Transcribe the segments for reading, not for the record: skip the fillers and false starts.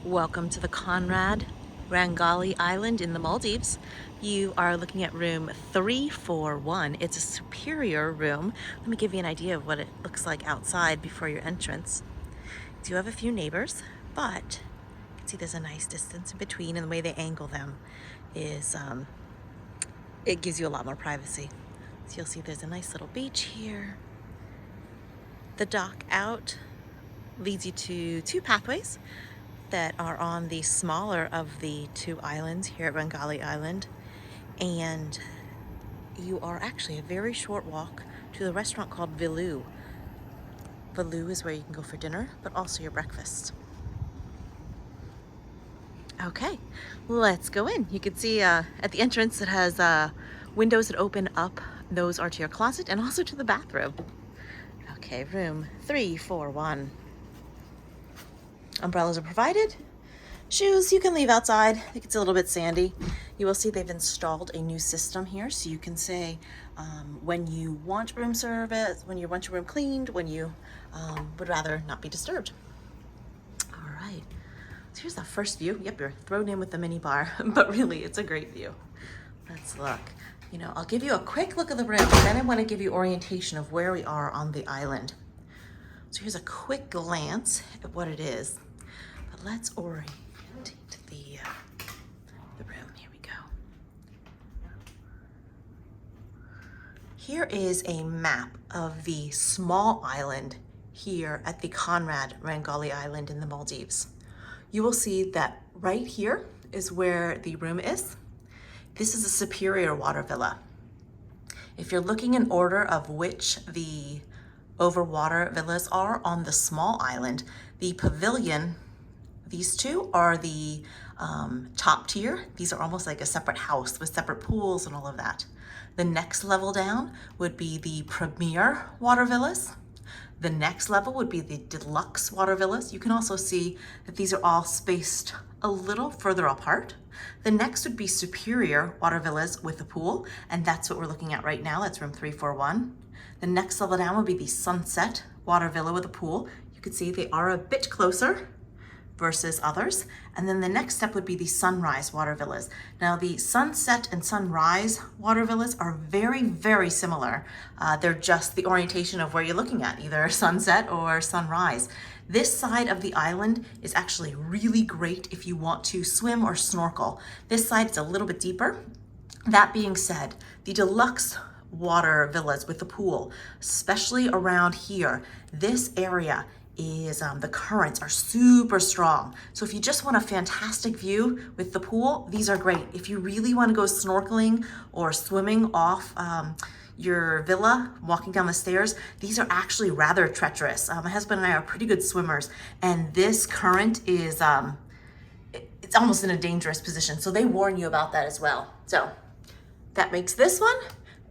Welcome to the Conrad Rangali Island in the Maldives. You are looking at room 341. It's a superior room. Let me give you an idea of what it looks like outside before your entrance. You do have a few neighbors, but you can see there's a nice distance in between, and the way they angle them is it gives you a lot more privacy. So you'll see there's a nice little beach here. The dock out leads you to two pathways that are on the smaller of the two islands here at Rangali Island, and you are actually a very short walk to the restaurant called Vilu. Vilu is where you can go for dinner, but also your breakfast. Okay, let's go in. You can see at the entrance it has windows that open up. Those are to your closet and also to the bathroom. Okay, room 341. Umbrellas are provided. Shoes you can leave outside. I think it's a little bit sandy. You will see they've installed a new system here, so you can say when you want room service, when you want your room cleaned, when you would rather not be disturbed. All right, so here's the first view. Yep, you're thrown in with the minibar, but really it's a great view. Let's look. You know, I'll give you a quick look at the room, but then I want to give you orientation of where we are on the island. So here's a quick glance at what it is. But let's orientate the room. Here we go. Here is a map of the small island here at the Conrad Rangali Island in the Maldives. You will see that right here is where the room is. This is a superior water villa. If you're looking in order of which the overwater villas are on the small island, the pavilion, these two are the top tier. These are almost like a separate house with separate pools and all of that. The next level down would be the premier water villas. The next level would be the deluxe water villas. You can also see that these are all spaced a little further apart. The next would be superior water villas with a pool, and that's what we're looking at right now. That's room 341. The next level down would be the sunset water villa with a pool. You can see they are a bit closer versus others. And then the next step would be the sunrise water villas. Now the sunset and sunrise water villas are very, very similar. They're just the orientation of where you're looking at, either sunset or sunrise. This side of the island is actually really great if you want to swim or snorkel. This side is a little bit deeper. That being said, the deluxe water villas with the pool, especially around here, this area is the currents are super strong. So if you just want a fantastic view with the pool, these are great. If you really want to go snorkeling or swimming off your villa, walking down the stairs, these are actually rather treacherous. My husband and I are pretty good swimmers, and this current is it's almost in a dangerous position. So they warn you about that as well. So that makes this one,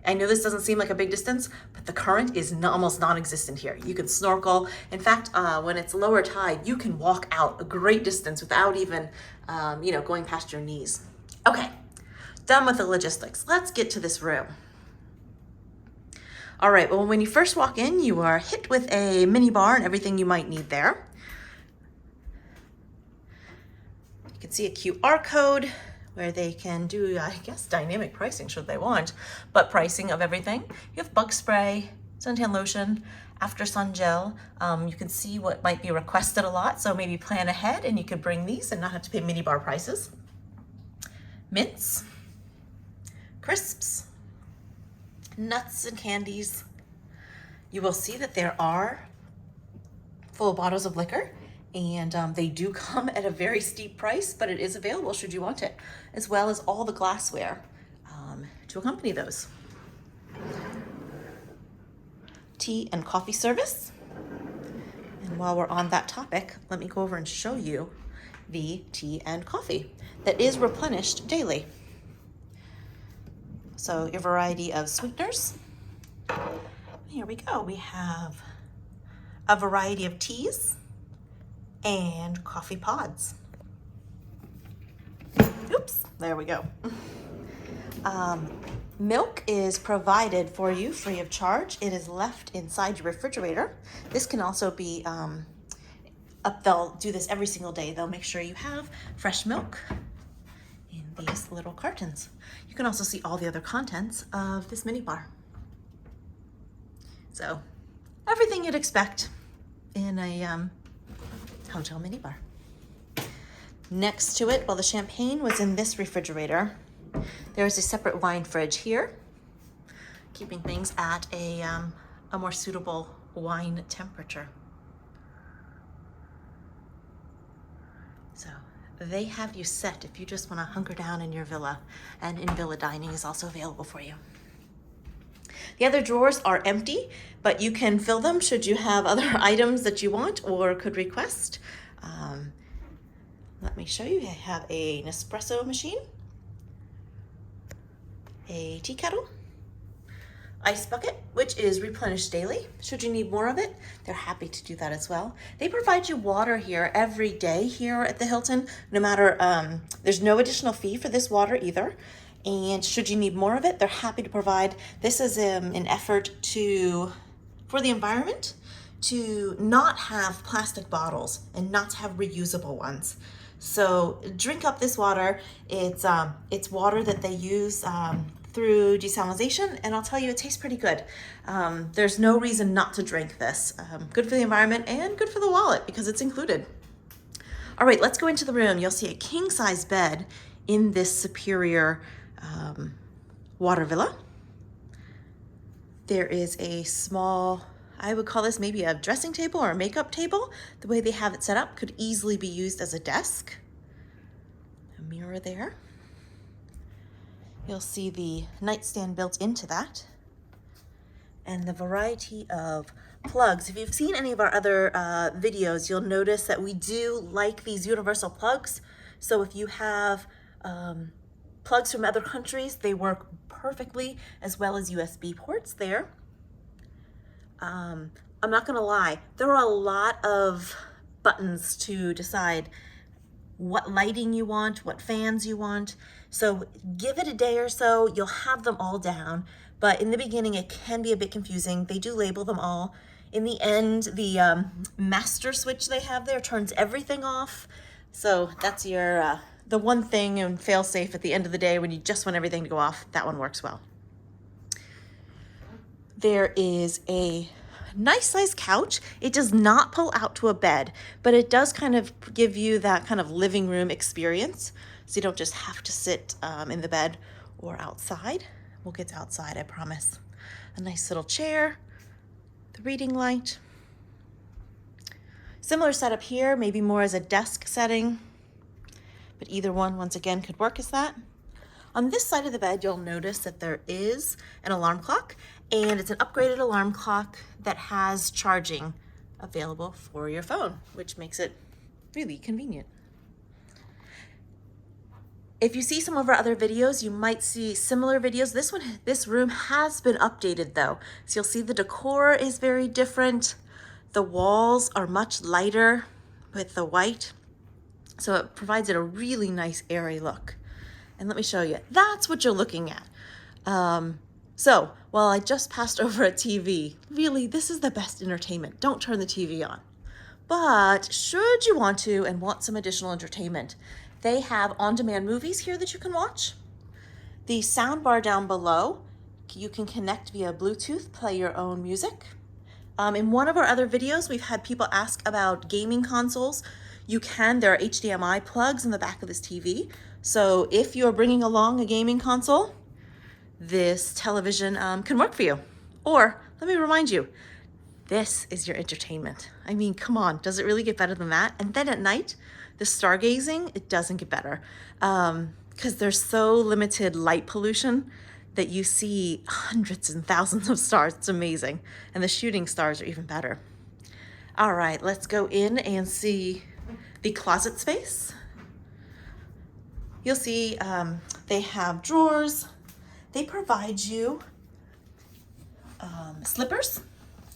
I know this doesn't seem like a big distance, but the current is almost non-existent here. You can snorkel. In fact, when it's lower tide, you can walk out a great distance without even, going past your knees. Okay, done with the logistics. Let's get to this room. All right, well, when you first walk in, you are hit with a minibar and everything you might need there. You can see a QR code where they can do, I guess, dynamic pricing should they want, but pricing of everything. You have bug spray, suntan lotion, after sun gel. You can see what might be requested a lot, so maybe plan ahead and you could bring these and not have to pay minibar prices. Mints, crisps, nuts and candies. You will see that there are full bottles of liquor, and they do come at a very steep price, but it is available should you want it, as well as all the glassware to accompany those. Tea and coffee service. And while we're on that topic, let me go over and show you the tea and coffee that is replenished daily. So your variety of sweeteners. Here we go. We have a variety of teas and coffee pods. Oops, there we go. Milk is provided for you free of charge. It is left inside your refrigerator. This can also be they'll do this every single day. They'll make sure you have fresh milk in these little cartons. You can also see all the other contents of this minibar. So everything you'd expect in a hotel minibar. Next to it, while the champagne was in this refrigerator, there is a separate wine fridge here, keeping things at a more suitable wine temperature. So they have you set if you just want to hunker down in your villa, and in-villa dining is also available for you. The other drawers are empty, but you can fill them should you have other items that you want or could request. Let me show you. I have an espresso machine, a tea kettle, ice bucket, which is replenished daily. Should you need more of it, they're happy to do that as well. They provide you water here every day here at the Hilton, no matter, there's no additional fee for this water either. And should you need more of it, they're happy to provide. This is an effort for the environment to not have plastic bottles and not to have reusable ones. So drink up this water. It's water that they use through desalination, and I'll tell you, it tastes pretty good. There's no reason not to drink this. Good for the environment and good for the wallet because it's included. All right, let's go into the room. You'll see a king-size bed in this superior water villa. There is a small, I would call this maybe a dressing table or a makeup table. The way they have it set up could easily be used as a desk. A mirror there. You'll see the nightstand built into that. And the variety of plugs. If you've seen any of our other videos, you'll notice that we do like these universal plugs. So if you have plugs from other countries, they work perfectly, as well as USB ports there. I'm not gonna lie, there are a lot of buttons to decide what lighting you want, what fans you want. So give it a day or so, you'll have them all down. But in the beginning, it can be a bit confusing. They do label them all. In the end, the master switch they have there turns everything off. So that's your the one thing and fail safe at the end of the day when you just want everything to go off. That one works well. There is a nice sized couch. It does not pull out to a bed, but it does kind of give you that kind of living room experience. So you don't just have to sit in the bed or outside. We'll get to outside, I promise. A nice little chair, the reading light. Similar setup here, maybe more as a desk setting, but either one, once again, could work as that. On this side of the bed, you'll notice that there is an alarm clock, and it's an upgraded alarm clock that has charging available for your phone, which makes it really convenient. If you see some of our other videos, you might see similar videos. This room has been updated though. So you'll see the decor is very different. The walls are much lighter with the white. So it provides it a really nice airy look. And let me show you, that's what you're looking at. So while I just passed over a TV, really, this is the best entertainment. Don't turn the TV on. But should you want to and want some additional entertainment, they have on-demand movies here that you can watch. The sound bar down below, you can connect via Bluetooth, play your own music. In one of our other videos, we've had people ask about gaming consoles. There are HDMI plugs in the back of this TV. So if you're bringing along a gaming console, this television can work for you. Or let me remind you, this is your entertainment. I mean, come on, does it really get better than that? And then at night, the stargazing, it doesn't get better because there's so limited light pollution that you see hundreds and thousands of stars. It's amazing. And the shooting stars are even better. All right, let's go in and see the closet space. You'll see they have drawers. They provide you slippers,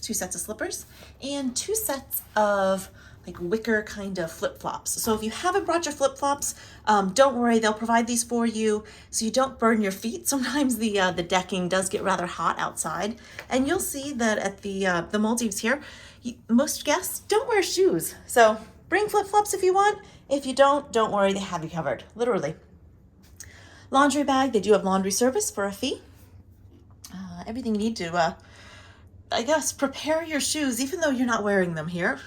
2 sets of slippers, and 2 sets of like wicker kind of flip-flops. So if you haven't brought your flip-flops, don't worry, they'll provide these for you so you don't burn your feet. Sometimes the decking does get rather hot outside. And you'll see that at the Maldives here, most guests don't wear shoes. So Bring flip-flops if you want. If you don't worry, they have you covered, literally. Laundry bag, they do have laundry service for a fee. Everything you need to, I guess, prepare your shoes, even though you're not wearing them here.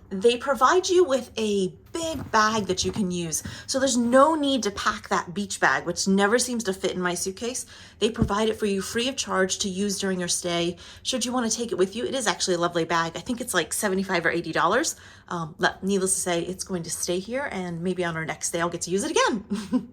They provide you with a big bag that you can use. So there's no need to pack that beach bag, which never seems to fit in my suitcase. They provide it for you free of charge to use during your stay. Should you want to take it with you, it is actually a lovely bag. I think it's like $75 or $80. Needless to say, it's going to stay here, and maybe on our next day I'll get to use it again.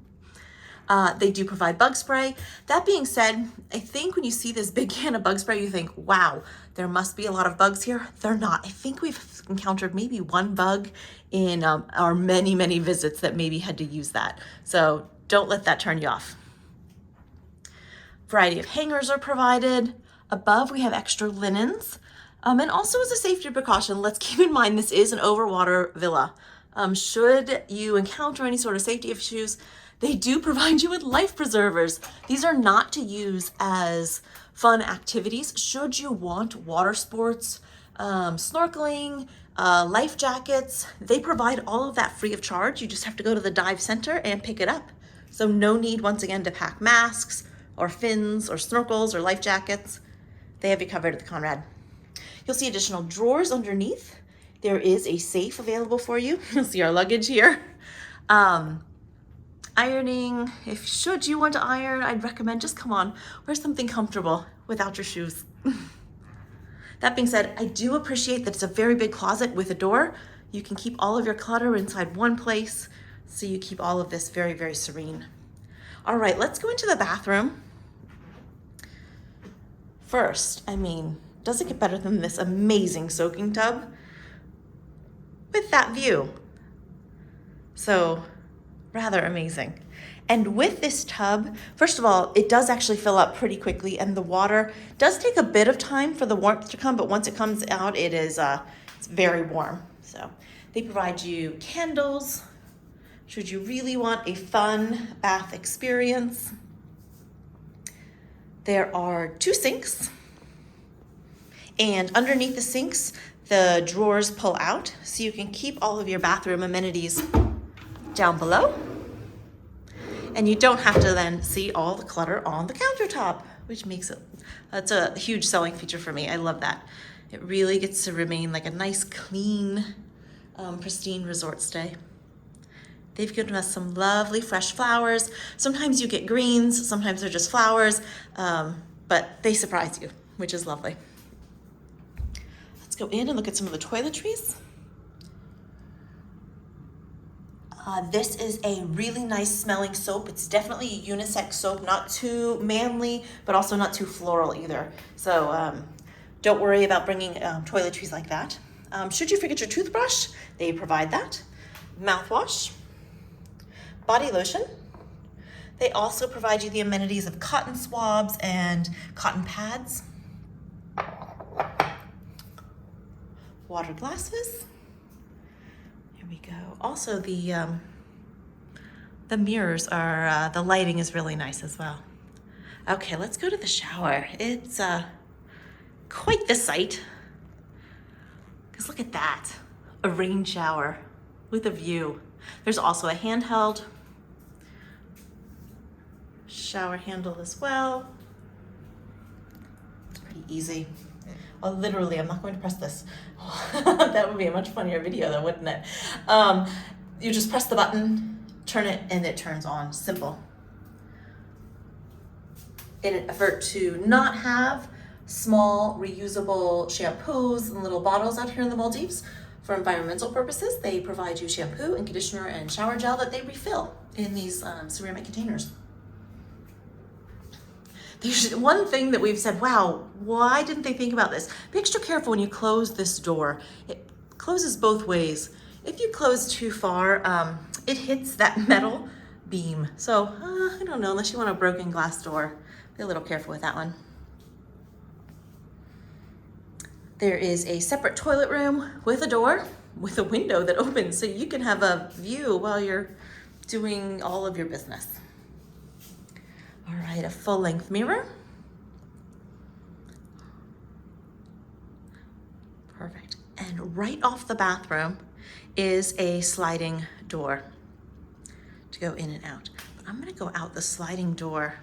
They do provide bug spray. That being said, I think when you see this big can of bug spray, you think, wow, there must be a lot of bugs here. They're not. I think we've encountered maybe one bug in our many, many visits that maybe had to use that. So don't let that turn you off. Variety of hangers are provided. Above, we have extra linens. And also as a safety precaution, let's keep in mind this is an overwater villa. Should you encounter any sort of safety issues, they do provide you with life preservers. These are not to use as fun activities. Should you want water sports, snorkeling, life jackets, they provide all of that free of charge. You just have to go to the dive center and pick it up. So no need, once again, to pack masks or fins or snorkels or life jackets. They have you covered at the Conrad. You'll see additional drawers underneath. There is a safe available for you. You'll see our luggage here. Ironing, should you want to iron, I'd recommend just come on, wear something comfortable without your shoes. That being said, I do appreciate that it's a very big closet with a door. You can keep all of your clutter inside one place, so you keep all of this very, very serene. All right, let's go into the bathroom. First, does it get better than this amazing soaking tub with that view? So, rather amazing. And with this tub, first of all, it does actually fill up pretty quickly, and the water does take a bit of time for the warmth to come, but once it comes out, it's very warm. So they provide you candles, should you really want a fun bath experience. There are 2 sinks, and underneath the sinks, the drawers pull out, so you can keep all of your bathroom amenities down below, and you don't have to then see all the clutter on the countertop, which makes that's a huge selling feature for me. I love that. It really gets to remain like a nice, clean, pristine resort stay. They've given us some lovely fresh flowers. Sometimes you get greens, sometimes they're just flowers, but they surprise you, which is lovely. Let's go in and look at some of the toiletries. This is a really nice smelling soap. It's definitely a unisex soap, not too manly, but also not too floral either. So don't worry about bringing toiletries like that. Should you forget your toothbrush, they provide that. Mouthwash, body lotion. They also provide you the amenities of cotton swabs and cotton pads. Water glasses. Here we go. Also, the mirrors are, the lighting is really nice as well. Okay, let's go to the shower. It's quite the sight. Because look at that, a rain shower with a view. There's also a handheld shower handle as well. It's pretty easy. Oh, literally, I'm not going to press this. That would be a much funnier video though, wouldn't it? You just press the button, turn it, and it turns on. Simple. In an effort to not have small reusable shampoos and little bottles out here in the Maldives, for environmental purposes, they provide you shampoo and conditioner and shower gel that they refill in these ceramic containers. One thing that we've said, wow, why didn't they think about this? Be extra careful when you close this door. It closes both ways. If you close too far, it hits that metal beam. So I don't know, unless you want a broken glass door, be a little careful with that one. There is a separate toilet room with a door, with a window that opens so you can have a view while you're doing all of your business. All right, a full-length mirror. Perfect. And right off the bathroom, is a sliding door to go in and out. But I'm gonna go out the sliding door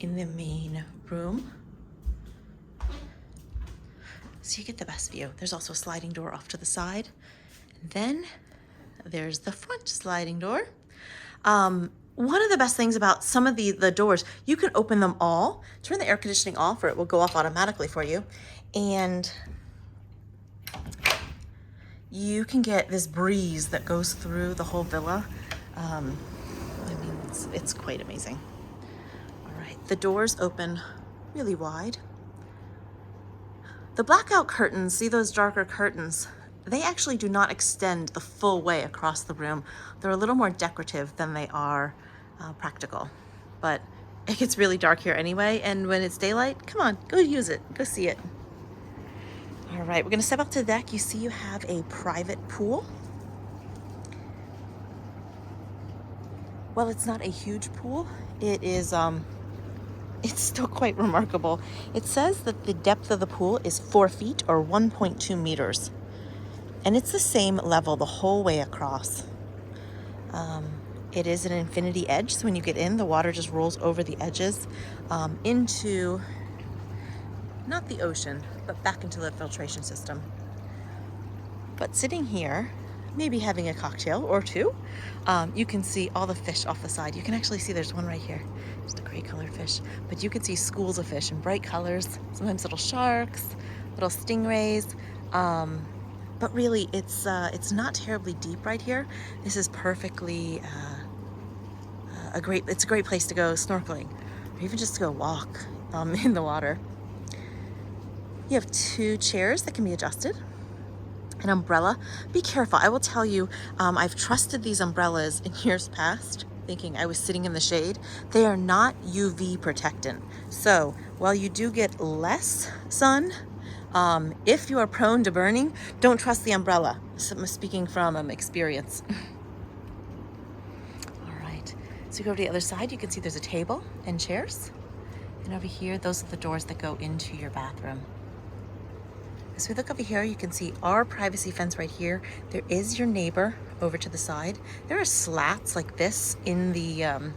in the main room so you get the best view. There's also a sliding door off to the side. And then there's the front sliding door. One of the best things about some of the doors, you can open them all, turn the air conditioning off or it will go off automatically for you. And you can get this breeze that goes through the whole villa. I mean, it's quite amazing. All right, the doors open really wide. The blackout curtains, see those darker curtains? They actually do not extend the full way across the room. They're a little more decorative than they are practical. But it gets really dark here anyway, and when it's daylight, come on, go use it, go see it. All right, we're gonna step up to the deck. You see you have a private pool. Well, it's not a huge pool. It is, it's still quite remarkable. It says that the depth of the pool is 4 feet or 1.2 meters. And it's the same level the whole way across. It is an infinity edge, so when you get in, the water just rolls over the edges into, not the ocean, but back into the filtration system. But sitting here, maybe having a cocktail or two, you can see all the fish off the side. You can actually see there's one right here, just a gray colored fish, but you can see schools of fish in bright colors, sometimes little sharks, little stingrays. But really, it's not terribly deep right here. This is perfectly it's a great place to go snorkeling, or even just to go walk in the water. You have 2 chairs that can be adjusted, an umbrella. Be careful. I will tell you, I've trusted these umbrellas in years past, thinking I was sitting in the shade. They are not UV protectant. So while you do get less sun, if you are prone to burning, don't trust the umbrella. So I'm speaking from experience. All right, so you go to the other side, you can see there's a table and chairs. And over here, those are the doors that go into your bathroom. As we look over here, you can see our privacy fence right here. There is your neighbor over to the side. There are slats like this in the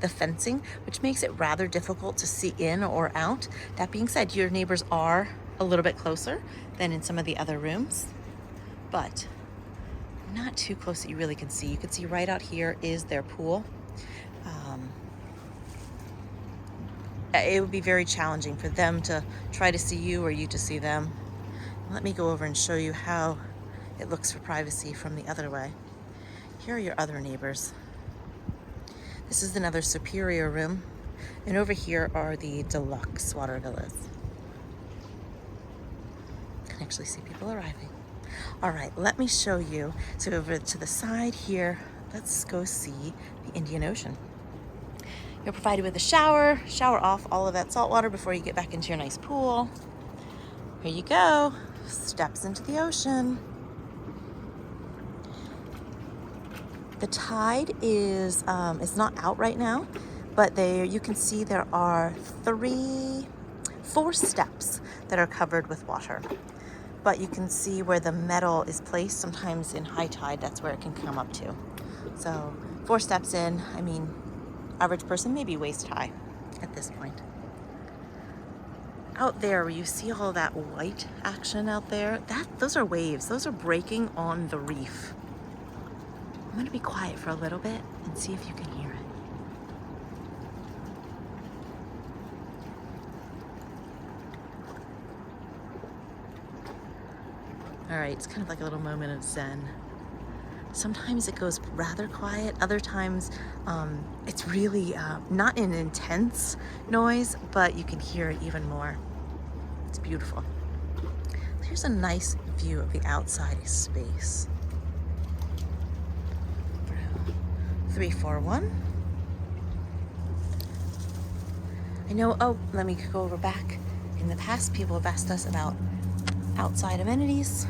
fencing, which makes it rather difficult to see in or out. That being said, your neighbors are a little bit closer than in some of the other rooms, but not too close that you really can see. You can see right out here is their pool. It would be very challenging for them to try to see you or you to see them. Let me go over and show you how it looks for privacy from the other way. Here are your other neighbors. This is another superior room, and over here are the deluxe water villas. You can actually see people arriving. All right, let me show you. So over to the side here, let's go see the Indian Ocean. You're provided with a shower off all of that salt water before you get back into your nice pool. Here you go, steps into the ocean. The tide is not out right now, but you can see there are 4 steps that are covered with water. But you can see where the metal is placed. Sometimes in high tide, that's where it can come up to. So 4 steps in, I mean, average person maybe waist high at this point. Out there where you see all that white action out there, those are waves. Those are breaking on the reef. I'm gonna be quiet for a little bit and see if you can hear it. All right, it's kind of like a little moment of zen. Sometimes it goes rather quiet. Other times it's really not an intense noise, but you can hear it even more. It's beautiful. Here's a nice view of the outside space. 341. I know, oh, let me go over back. In the past, people have asked us about outside amenities.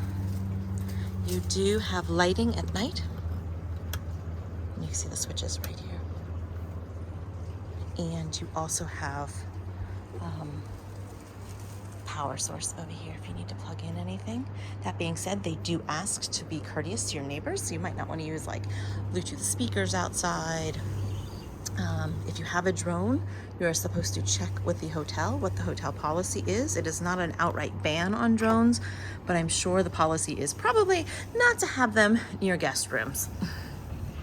You do have lighting at night. And you can see the switches right here. And you also have power source over here if you need to plug in anything. That being said, they do ask to be courteous to your neighbors, so you might not want to use like Bluetooth speakers outside. If you have a drone, you're supposed to check with the hotel what the hotel policy is. It is not an outright ban on drones, but I'm sure the policy is probably not to have them near guest rooms.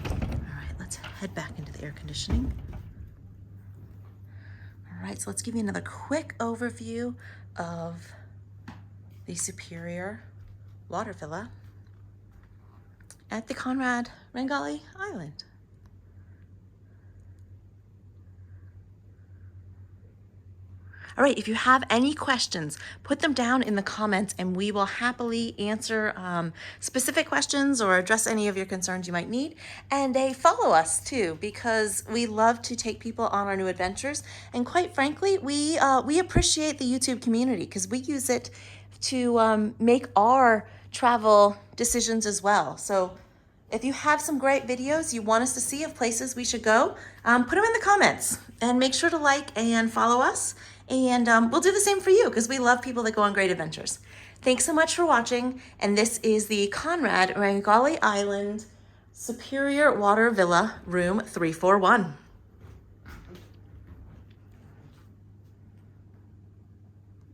All right, let's head back into the air conditioning. All right, so let's give you another quick overview of the Superior Water Villa at the Conrad Rengali Island. All right, if you have any questions, put them down in the comments and we will happily answer specific questions or address any of your concerns you might need. And follow us too, because we love to take people on our new adventures. And quite frankly, we appreciate the YouTube community because we use it to make our travel decisions as well. So if you have some great videos you want us to see of places we should go, put them in the comments and make sure to like and follow us. And we'll do the same for you because we love people that go on great adventures. Thanks so much for watching. And this is the Conrad Rengali Island Superior Water Villa, room 341.